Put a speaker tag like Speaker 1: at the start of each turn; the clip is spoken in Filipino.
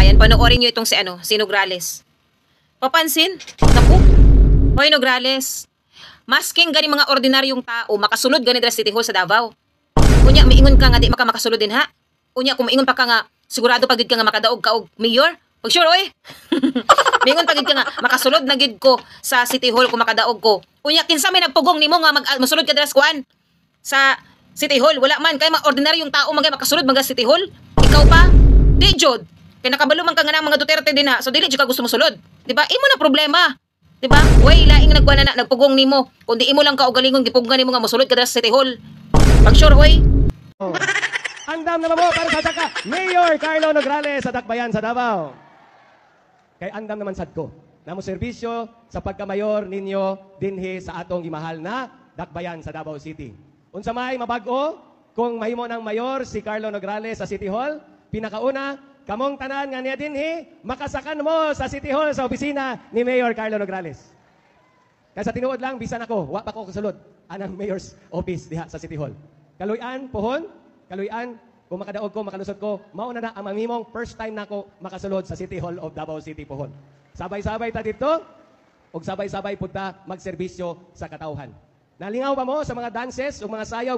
Speaker 1: kababayan, panoorin nyo itong si Nograles. Papansin? Naku, hoy Nograles, masking gani mga ordinaryong tao, makasulod gani dira City Hall sa Davao. Unya, miingon ka nga di maka makasulod din ha? Unya, kung miingon pa ka nga, sigurado pagid ka nga makadaog ka og mayor? Pag sure, oy! Miingon pagid ka nga, makasulod na gid ko sa City Hall kung makadaog ko. Unya, kinsa may nagpugong nimo nga masulod ka dira sa kuan? Sa City Hall, wala man. Kaya mga ordinaryong tao makasulod mga City Hall. Ikaw pa? Di, Jod. Kaya nakabalo man ka nga ng mga Duterte din ha. So, dili ka gusto mo sulod. Diba? Imo na problema. Diba? Way, laing nagkuhan na nagpugong nimo. Kung di imo lang ka o galingon, gipugan nimo nga masulod ka dira sa City Hall. Pag sure, hoy.
Speaker 2: Oh. Andam na mo para sa saka Mayor Carlo Nograles sa Dakbayan sa Davao. Kay andam naman sad ko. Namo serbisyo sa pagkamayor ninyo dinhi sa atong gimahal na Dakbayan sa Davao City. Unsa may mabag-o kung mahimo ng mayor si Carlo Nograles sa City Hall, pinakauna kamong tanan nga niya dinhi makasakan mo sa City Hall sa opisina ni Mayor Carlo Nograles. Kaya sa tinuod lang bisan ako, wa pa ko kasulod anang mayor's office diha sa City Hall. Kaluyan pohon, kaluyan kung makadaog ko, makalusot ko, mauna na ang mamimong first time nako makasulod sa City Hall of Davao City pohon. Sabay-sabay ta dito, ug sabay-sabay pud ta magserbisyo sa katawhan. Nalingaw pa mo sa mga dances o mga sayaw